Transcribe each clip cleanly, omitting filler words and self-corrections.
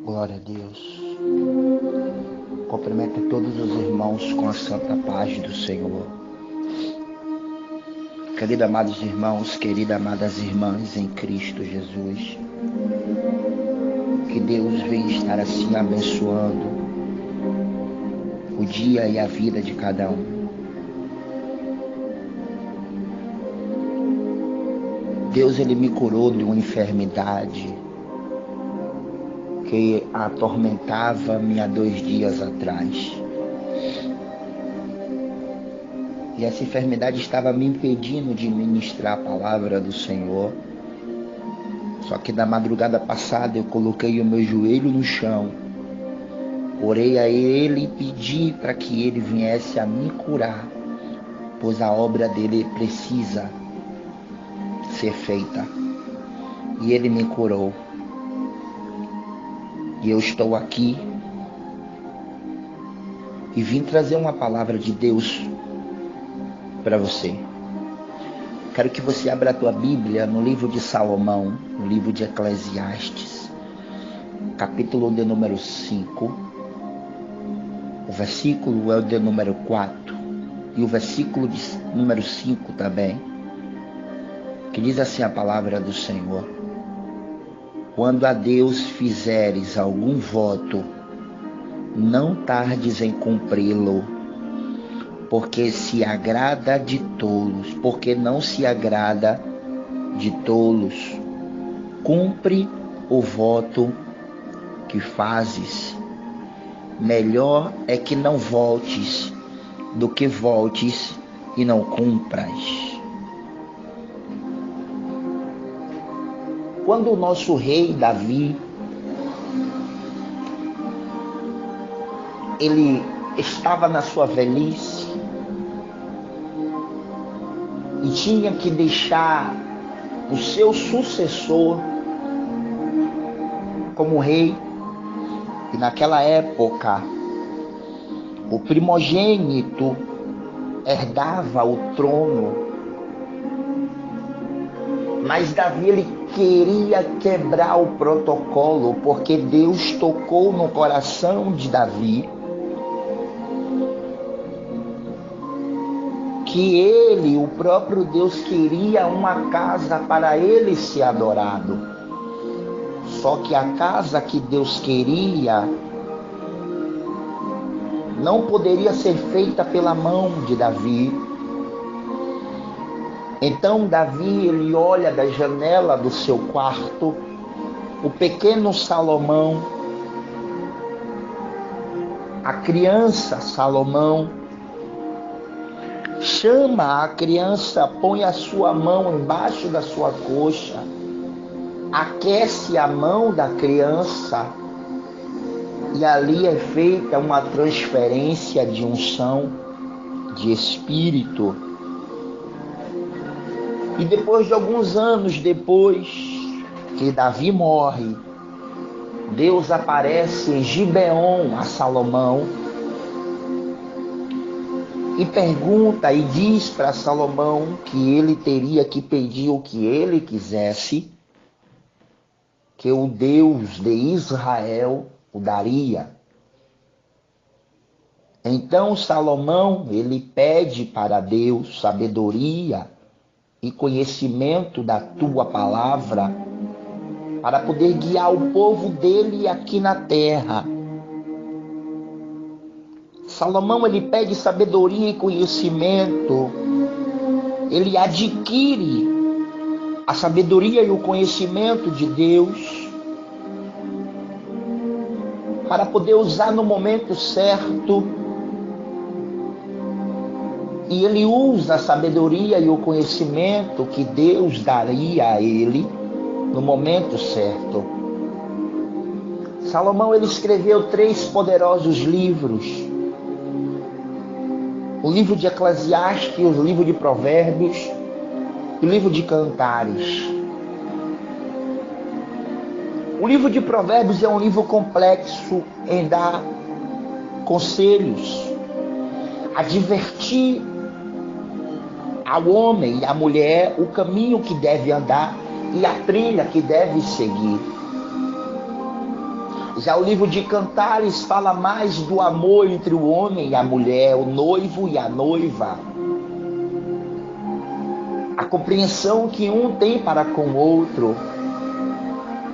Glória a Deus. Cumprimento todos os irmãos com a santa paz do Senhor. Queridos amados irmãos, queridas amadas irmãs em Cristo Jesus, que Deus venha estar assim abençoando o dia e a vida de cada um. Deus, Ele me curou de uma enfermidade que atormentava-me há 2 dias atrás. E essa enfermidade estava me impedindo de ministrar a palavra do Senhor. Só que na madrugada passada eu coloquei o meu joelho no chão, orei a Ele e pedi para que Ele viesse a me curar, pois a obra dele precisa ser feita. E Ele me curou. E eu estou aqui e vim trazer uma palavra de Deus para você. Quero que você abra a tua Bíblia no livro de Salomão, no livro de Eclesiastes, capítulo de número 5. O versículo é o de número 4 e o versículo de número 5 também, que diz assim a palavra do Senhor: quando a Deus fizeres algum voto, não tardes em cumpri-lo, porque não se agrada de tolos. Cumpre o voto que fazes. Melhor é que não voltes, do que voltes e não cumpras. Quando o nosso rei Davi, ele estava na sua velhice e tinha que deixar o seu sucessor como rei, e naquela época o primogênito herdava o trono, mas Davi ele queria quebrar o protocolo, porque Deus tocou no coração de Davi que ele, o próprio Deus, queria uma casa para ele ser adorado. Só que a casa que Deus queria não poderia ser feita pela mão de Davi. Então Davi, ele olha da janela do seu quarto, o pequeno Salomão, a criança Salomão, chama a criança, põe a sua mão embaixo da sua coxa, aquece a mão da criança e ali é feita uma transferência de unção, de espírito. E depois de alguns anos depois que Davi morre, Deus aparece em Gibeon a Salomão e pergunta e diz para Salomão que ele teria que pedir o que ele quisesse, que o Deus de Israel o daria. Então Salomão, ele pede para Deus sabedoria e conhecimento da tua palavra para poder guiar o povo dele aqui na terra. Salomão, ele pede sabedoria e conhecimento, ele adquire a sabedoria e o conhecimento de Deus para poder usar no momento certo. E ele usa a sabedoria e o conhecimento que Deus daria a ele no momento certo. Salomão, ele escreveu 3 poderosos livros: o livro de Eclesiastes, o livro de Provérbios e o livro de Cantares. O livro de Provérbios é um livro complexo em dar conselhos, advertir ao homem e à mulher o caminho que deve andar e a trilha que deve seguir. Já o livro de Cantares fala mais do amor entre o homem e a mulher, o noivo e a noiva. A compreensão que um tem para com o outro.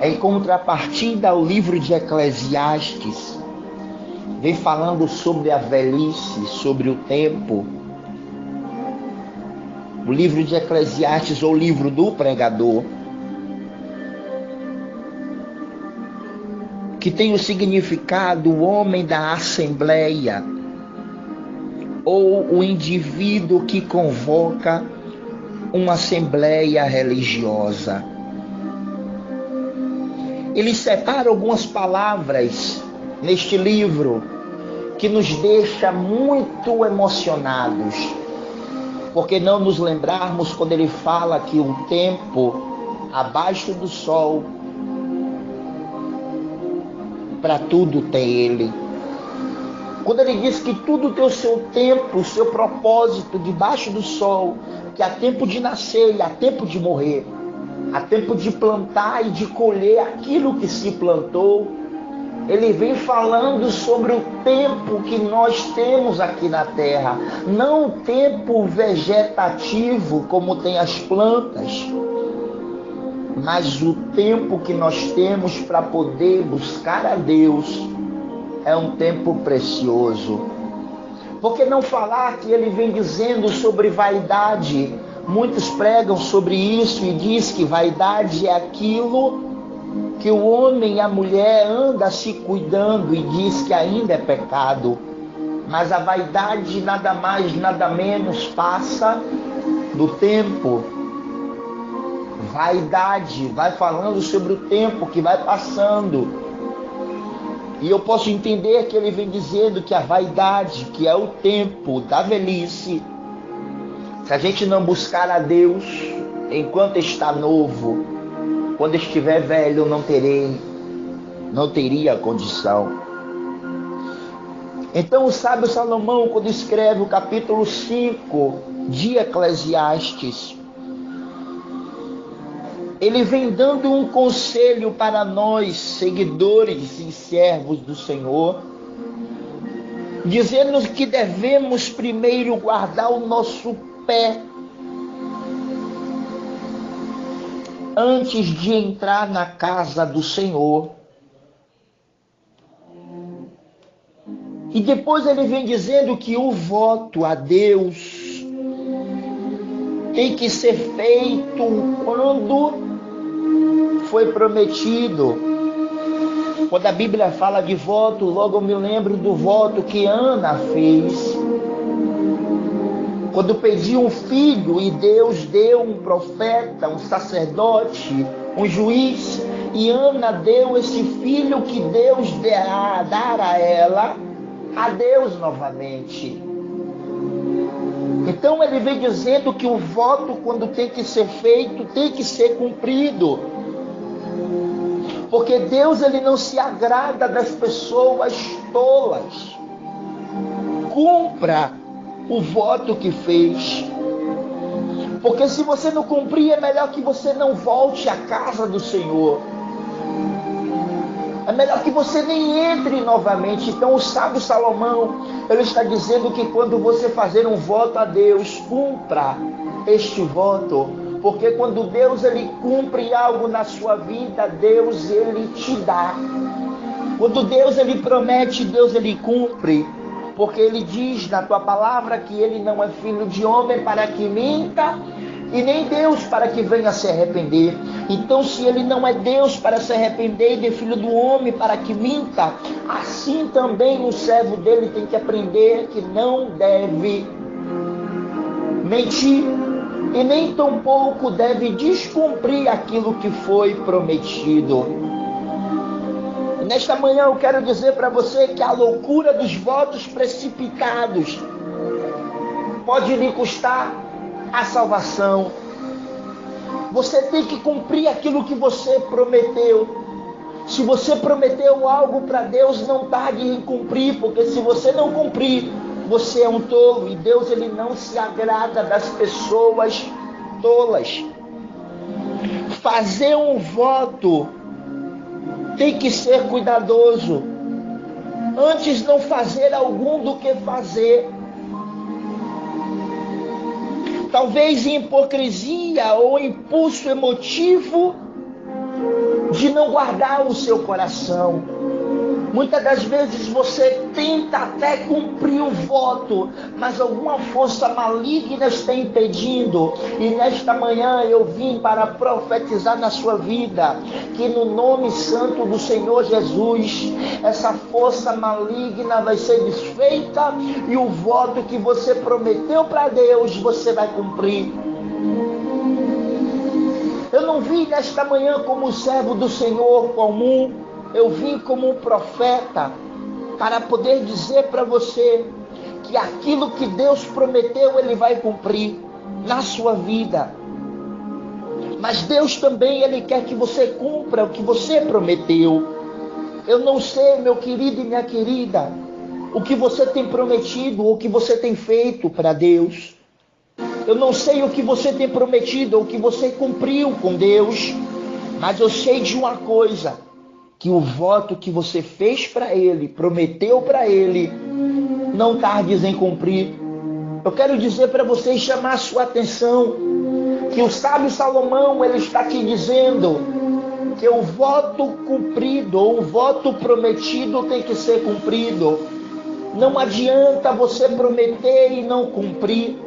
Em contrapartida ao livro de Eclesiastes, vem falando sobre a velhice, sobre o tempo. O livro de Eclesiastes, ou o livro do pregador, que tem o significado o homem da assembleia, ou o indivíduo que convoca uma assembleia religiosa. Ele separa algumas palavras neste livro que nos deixa muito emocionados, porque não nos lembrarmos quando ele fala que o tempo abaixo do sol, para tudo tem ele. Quando ele diz que tudo tem o seu tempo, o seu propósito debaixo do sol, que há tempo de nascer e há tempo de morrer, há tempo de plantar e de colher aquilo que se plantou. Ele vem falando sobre o tempo que nós temos aqui na terra, não o tempo vegetativo como tem as plantas, mas o tempo que nós temos para poder buscar a Deus é um tempo precioso. Por que não falar que ele vem dizendo sobre vaidade? Muitos pregam sobre isso e diz que vaidade é aquilo que o homem e a mulher anda se cuidando e diz que ainda é pecado. Mas a vaidade nada mais, nada menos passa do tempo. Vaidade vai falando sobre o tempo que vai passando. E eu posso entender que ele vem dizendo que a vaidade, que é o tempo da velhice, se a gente não buscar a Deus enquanto está novo, quando estiver velho não teria condição. Então o sábio Salomão, quando escreve o capítulo 5 de Eclesiastes, ele vem dando um conselho para nós, seguidores e servos do Senhor, dizendo que devemos primeiro guardar o nosso pé antes de entrar na casa do Senhor. E depois ele vem dizendo que o voto a Deus tem que ser feito quando foi prometido. Quando a Bíblia fala de voto, logo eu me lembro do voto que Ana fez. Quando pediu um filho e Deus deu um profeta, um sacerdote, um juiz, e Ana deu esse filho que Deus dar a ela, a Deus novamente. Então ele vem dizendo que o voto, quando tem que ser feito, tem que ser cumprido. Porque Deus, ele não se agrada das pessoas tolas. Cumpra o voto que fez. Porque se você não cumprir, é melhor que você não volte à casa do Senhor. É melhor que você nem entre novamente. Então o sábio Salomão, ele está dizendo que quando você fazer um voto a Deus, cumpra este voto. Porque quando Deus, ele cumpre algo na sua vida, Deus, ele te dá. Quando Deus, ele promete, Deus, ele cumpre. Porque ele diz na tua palavra que ele não é filho de homem para que minta, e nem Deus para que venha se arrepender. Então, se ele não é Deus para se arrepender, e de filho do homem para que minta, assim também o servo dele tem que aprender que não deve mentir, e nem tampouco deve descumprir aquilo que foi prometido. Nesta manhã eu quero dizer para você que a loucura dos votos precipitados pode lhe custar a salvação. Você tem que cumprir aquilo que você prometeu. Se você prometeu algo para Deus, não tarde em cumprir, porque se você não cumprir, você é um tolo, e Deus, ele não se agrada das pessoas tolas. Fazer um voto tem que ser cuidadoso. Antes não fazer algum do que fazer. Talvez em hipocrisia ou impulso emotivo de não guardar o seu coração. Muitas das vezes você tenta até cumprir o voto, mas alguma força maligna está impedindo. E nesta manhã eu vim para profetizar na sua vida, que no nome santo do Senhor Jesus, essa força maligna vai ser desfeita e o voto que você prometeu para Deus, você vai cumprir. Eu não vim nesta manhã como servo do Senhor comum. Eu vim como um profeta para poder dizer para você que aquilo que Deus prometeu, Ele vai cumprir na sua vida. Mas Deus também, Ele quer que você cumpra o que você prometeu. Eu não sei, meu querido e minha querida, o que você tem prometido ou o que você tem feito para Deus. Eu não sei o que você tem prometido ou o que você cumpriu com Deus. Mas eu sei de uma coisa, que o voto que você fez para Ele, prometeu para Ele, não tardes em cumprir. Eu quero dizer para você e chamar a sua atenção, que o sábio Salomão, ele está te dizendo que o voto cumprido, ou o voto prometido tem que ser cumprido. Não adianta você prometer e não cumprir.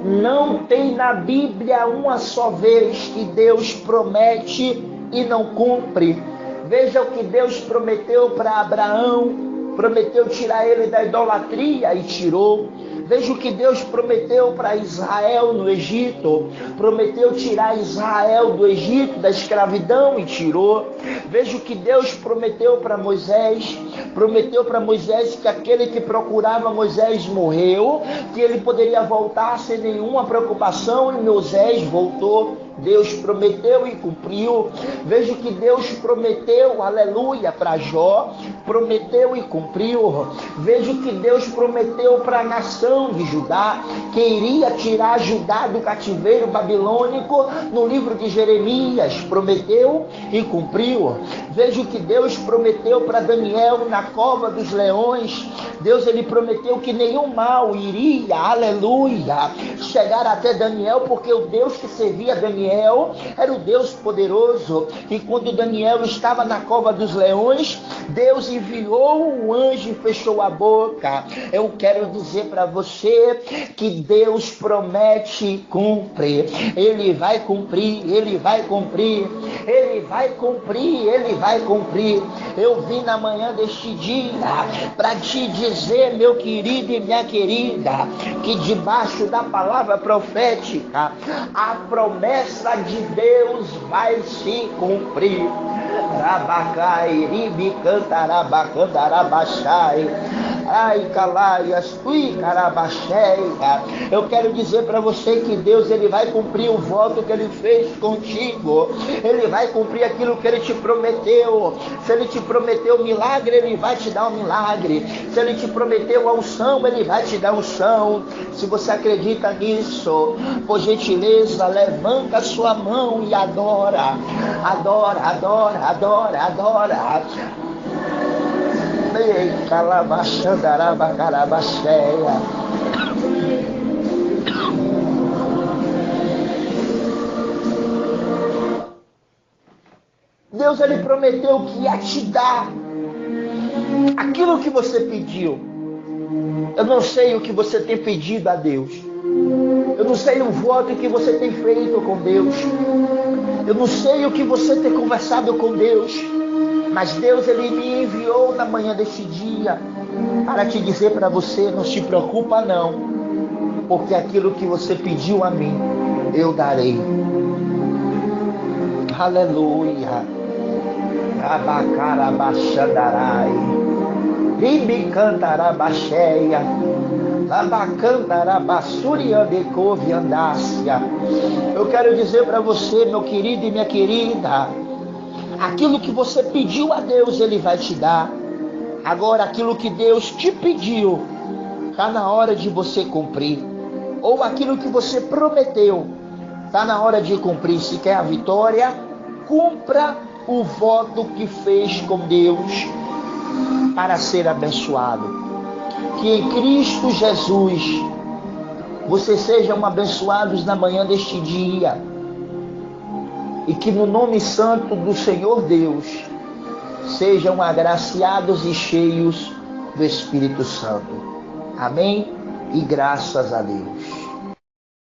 Não tem na Bíblia uma só vez que Deus promete e não cumpre. Veja o que Deus prometeu para Abraão, prometeu tirar ele da idolatria e tirou. Veja o que Deus prometeu para Israel no Egito, prometeu tirar Israel do Egito, da escravidão e tirou. Veja o que Deus prometeu para Moisés, prometeu para Moisés que aquele que procurava Moisés morreu, que ele poderia voltar sem nenhuma preocupação, e Moisés voltou. Deus prometeu e cumpriu. Veja o que Deus prometeu, aleluia, para Jó, prometeu e cumpriu. Veja o que Deus prometeu para a nação de Judá, que iria tirar Judá do cativeiro babilônico, no livro de Jeremias, prometeu e cumpriu. Veja o que Deus prometeu para Daniel na cova dos leões. Deus, ele prometeu que nenhum mal iria, aleluia, chegar até Daniel, porque o Deus que servia Daniel era o Deus poderoso. E quando Daniel estava na cova dos leões, Deus enviou um anjo e fechou a boca. Eu quero dizer para você que Deus promete e cumpre. Ele vai cumprir, Ele vai cumprir, Ele vai cumprir, Ele vai cumprir. Eu vim na manhã deste dia para te dizer, meu querido e minha querida, que debaixo da palavra profética, a promessa de Deus vai se cumprir. Rabacai, ribi cantarabacandarabaxai, ai calaias, ui carabaxeia. Eu quero dizer para você que Deus, ele vai cumprir o voto que ele fez contigo. Ele vai cumprir aquilo que ele te prometeu. Se ele te prometeu milagre, ele vai te dar um milagre. Se ele te prometeu a unção, ele vai te dar unção. Se você acredita nisso, por gentileza, levanta a sua mão e adora. Adora, adora, adora, adora. Ei, calabaxandarabacarabasseia. Deus, ele prometeu que ia te dar aquilo que você pediu. Eu não sei o que você tem pedido a Deus. Eu não sei o voto que você tem feito com Deus. Eu não sei o que você tem conversado com Deus. Mas Deus, ele me enviou na manhã deste dia para te dizer para você, não se preocupa não, porque aquilo que você pediu a mim, eu darei. Aleluia. Abacarabaxandarai, ribicantarabasheia, labacandarabassuriandecoviandácia. Eu quero dizer para você, meu querido e minha querida, aquilo que você pediu a Deus, ele vai te dar. Agora, aquilo que Deus te pediu, está na hora de você cumprir. Ou aquilo que você prometeu, está na hora de cumprir. Se quer a vitória, cumpra o voto que fez com Deus para ser abençoado. Que em Cristo Jesus vocês sejam abençoados na manhã deste dia. E que no nome santo do Senhor Deus sejam agraciados e cheios do Espírito Santo. Amém? E graças a Deus.